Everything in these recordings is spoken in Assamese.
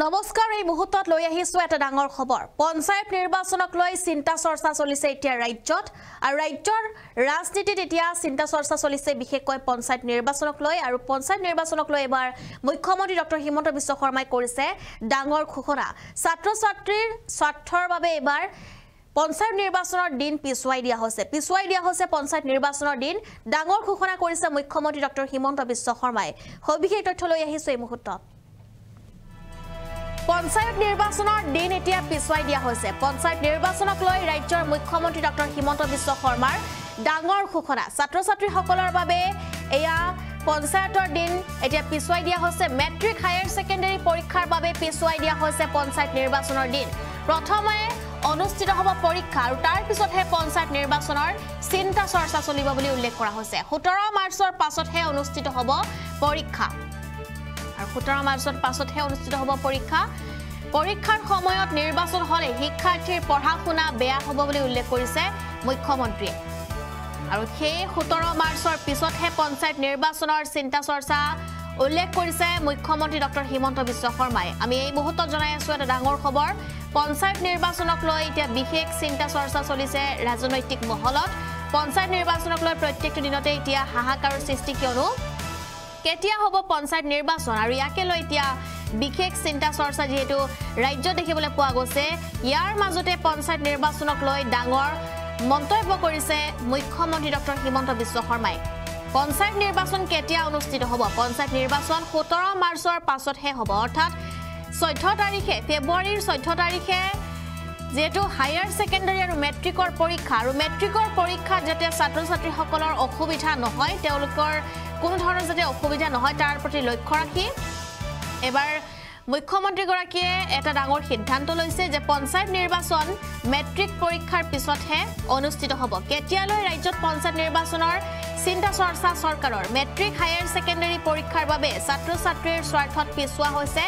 নমস্কাৰ এই মুহূৰ্তত লৈ আহিছো এটা ডাঙৰ খবৰ পঞ্চায়ত নিৰ্বাচনক লৈ চিন্তা চৰ্চা চলিছে এতিয়া ৰাজ্যত আৰু ৰাজ্যৰ ৰাজনীতিত এতিয়া চিন্তা চৰ্চা চলিছে বিশেষকৈ পঞ্চায়ত নিৰ্বাচনক লৈ আৰু পঞ্চায়ত নিৰ্বাচনক লৈ এবাৰ মুখ্যমন্ত্ৰী ডক্টৰ হিমন্ত বিশ্ব শৰ্মাই কৰিছে ডাঙৰ ঘোষণা ছাত্ৰ ছাত্ৰীৰ স্বাৰ্থৰ বাবে এবাৰ পঞ্চায়ত নিৰ্বাচনৰ দিন পিছুৱাই দিয়া হৈছে পঞ্চায়ত নিৰ্বাচনৰ দিন ডাঙৰ ঘোষণা কৰিছে মুখ্যমন্ত্ৰী ডক্টৰ হিমন্ত বিশ্ব শৰ্মাই সবিশেষ তথ্য লৈ আহিছো এই মুহূৰ্তত পঞ্চায়ত নিৰ্বাচনৰ দিন এতিয়া পিছুৱাই দিয়া হৈছে পঞ্চায়ত নিৰ্বাচনক লৈ ৰাজ্যৰ মুখ্যমন্ত্ৰী ডক্টৰ হিমন্ত বিশ্ব শৰ্মাৰ ডাঙৰ ঘোষণা ছাত্ৰ ছাত্ৰীসকলৰ বাবে এয়া পঞ্চায়তৰ দিন এতিয়া পিছুৱাই দিয়া হৈছে মেট্ৰিক হায়াৰ সেকেন্ডাৰী পৰীক্ষাৰ বাবে পিছুৱাই দিয়া হৈছে পঞ্চায়ত নিৰ্বাচনৰ দিন প্ৰথমে অনুষ্ঠিত হ'ব পৰীক্ষা আৰু তাৰ পিছতহে পঞ্চায়ত নিৰ্বাচনৰ চিন্তা চৰ্চা চলিব বুলি উল্লেখ কৰা হৈছে 17 মাৰ্চৰ পাছতহে অনুষ্ঠিত হ'ব পৰীক্ষা আৰু 17 মাৰ্চৰ পাছতহে অনুষ্ঠিত হ'ব পৰীক্ষাৰ সময়ত নিৰ্বাচন হলে শিক্ষাৰ্থীৰ পঢ়া শুনা বেয়া হ'ব বুলি উল্লেখ কৰিছে মুখ্যমন্ত্ৰীয়ে আৰু সেই 17 মাৰ্চৰ পিছতহে পঞ্চায়ত নিৰ্বাচনৰ চিন্তা চৰ্চা উল্লেখ কৰিছে মুখ্যমন্ত্ৰী ডক্টৰ হিমন্ত বিশ্ব শৰ্মাই আমি এই মুহূৰ্তত জনাই আছো এটা ডাঙৰ খবৰ পঞ্চায়ত নিৰ্বাচনক লৈ এতিয়া বিশেষ চিন্তা চৰ্চা চলিছে ৰাজনৈতিক মহলত পঞ্চায়ত নিৰ্বাচনক লৈ প্ৰত্যেকটো দিনতে এতিয়া হাহাকাৰৰ সৃষ্টি কিয়নো কেতিয়া হ'ব পঞ্চায়ত নিৰ্বাচন আৰু ইয়াকে লৈ এতিয়া বিশেষ চিন্তা চৰ্চা যেহেতু ৰাজ্য দেখিবলৈ পোৱা গৈছে ইয়াৰ মাজতে পঞ্চায়ত নিৰ্বাচনক লৈ ডাঙৰ মন্তব্য কৰিছে মুখ্যমন্ত্ৰী ডক্টৰ হিমন্ত বিশ্ব শৰ্মাই পঞ্চায়ত নিৰ্বাচন কেতিয়া অনুষ্ঠিত হ'ব পঞ্চায়ত নিৰ্বাচন 17 মাৰ্চৰ পাছতহে হ'ব অৰ্থাৎ 14 তাৰিখে ফেব্ৰুৱাৰীৰ 14 তাৰিখে যেহেতু হায়াৰ সেকেন্ডাৰী আৰু মেট্ৰিকৰ পৰীক্ষা যাতে ছাত্ৰ ছাত্ৰীসকলৰ অসুবিধা নহয় তেওঁলোকৰ কোনো ধৰণৰ যাতে অসুবিধা নহয় তাৰ প্ৰতি লক্ষ্য ৰাখি এবাৰ মুখ্যমন্ত্ৰী গৰাকীয়ে এটা ডাঙৰ সিদ্ধান্ত লৈছে যে পঞ্চায়ত নিৰ্বাচন মেট্ৰিক পৰীক্ষাৰ পিছতহে অনুষ্ঠিত হ'ব কেতিয়ালৈ ৰাজ্যত পঞ্চায়ত নিৰ্বাচনৰ চিন্তা চৰ্চা চৰকাৰৰ মেট্ৰিক হায়াৰ সেকেন্ডাৰী পৰীক্ষাৰ বাবে ছাত্ৰ ছাত্ৰীৰ স্বাৰ্থত পিছুৱা হৈছে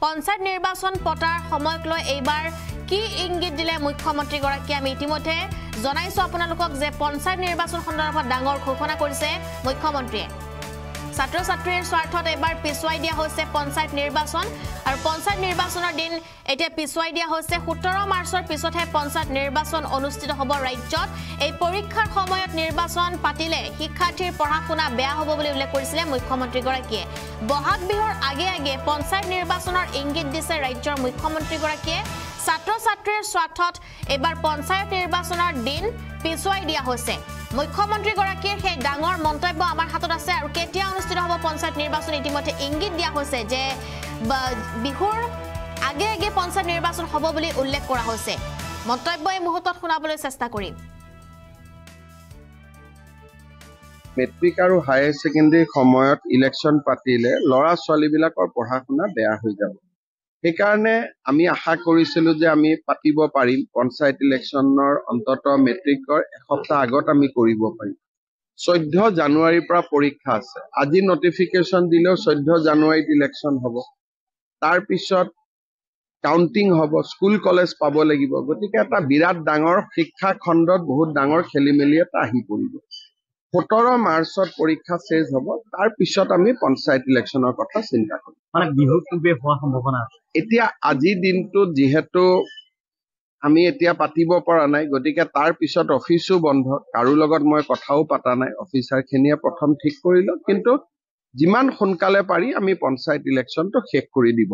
পঞ্চায়ত নিৰ্বাচন পতাৰ সময়ক লৈ এইবাৰ কি ইংগিত দিলে মুখ্যমন্ত্ৰী গৰাকীয়ে আমি ইতিমধ্যে জনাইছো আপোনালোকক যে পঞ্চায়ত নিৰ্বাচন সন্দৰ্ভত ডাঙৰ ঘোষণা কৰিছে মুখ্যমন্ত্ৰীয়ে ছাত্ৰ ছাত্ৰীৰ স্বাৰ্থত এবাৰ পিছুৱাই দিয়া হৈছে পঞ্চায়ত নিৰ্বাচন আৰু পঞ্চায়ত নিৰ্বাচনৰ দিন এতিয়া পিছুৱাই দিয়া হৈছে 17 মাৰ্চৰ পিছতহে পঞ্চায়ত নিৰ্বাচন অনুষ্ঠিত হ'ব ৰাজ্যত এই পৰীক্ষাৰ সময়ত নিৰ্বাচন পাতিলে শিক্ষাৰ্থীৰ পঢ়া শুনা বেয়া হ'ব বুলি উল্লেখ কৰিছিলে মুখ্যমন্ত্ৰী গৰাকীয়ে বহাগ বিহুৰ আগে পঞ্চায়ত নিৰ্বাচনৰ ইংগিত দিছে ৰাজ্যৰ মুখ্যমন্ত্ৰী গৰাকীয়ে ছাত্ৰ ছাত্ৰীৰ স্বাৰ্থত এবাৰ পঞ্চায়ত নিৰ্বাচনৰ দিন পিছুৱাই দিয়া হৈছে মুখ্যমন্ত্ৰী গৰাকীৰ সেই ডাঙৰ মন্তব্য আমাৰ হাতত আছে আৰু কেতিয়া অনুষ্ঠিত হ'ব পঞ্চায়ত নিৰ্বাচন ইতিমধ্যে ইংগিত দিয়া হৈছে যে বিহুৰ আগে পঞ্চায়ত নিৰ্বাচন হ'ব বুলি উল্লেখ কৰা হৈছে মন্তব্য এই মুহূৰ্তত শুনাবলৈ চেষ্টা কৰিম মেট্ৰিক আৰু হায়াৰ সেকেন্ডাৰী সময়ত ইলেকশ্যন পাতিলে ল'ৰা ছোৱালীবিলাকৰ পঢ়া শুনা বেয়া হৈ যাব সেইকাৰণে আমি আশা কৰিছিলো যে আমি পাতিব পাৰিম পঞ্চায়ত ইলেকশ্যনৰ অন্তত মেট্ৰিকৰ এসপ্তাহ আগত আমি কৰিব পাৰিম 14 জানুৱাৰীৰ পৰা পৰীক্ষা আছে আজি নটিফিকেশ্যন দিলেও 14 জানুৱাৰীত ইলেকশ্যন হ'ব তাৰ পিছত কাউন্টিং হ'ব স্কুল কলেজ পাব লাগিব গতিকে এটা বিৰাট ডাঙৰ শিক্ষা খণ্ডত বহুত ডাঙৰ খেলিমেলি এটা আহি পৰিব 17 মাৰ্চত পৰীক্ষা শেষ হ'ব তাৰ পিছত আমি পঞ্চায়ত ইলেকশ্যনৰ কথা চিন্তা কৰিম মানে বিহুৰ পূৰ্বে হোৱাৰ সম্ভাৱনা আছে এতিয়া আজি দিনটো যেহেতু আমি এতিয়া পাতিব পৰা নাই গতিকে তাৰ পিছত অফিসো বন্ধ কাৰো লগত মই কথাও পাতা নাই অফিচাৰখিনিয়ে প্ৰথম ঠিক কৰিলো কিন্তু যিমান সোনকালে পাৰি আমি পঞ্চায়ত ইলেকশ্যনটো শেষ কৰি দিব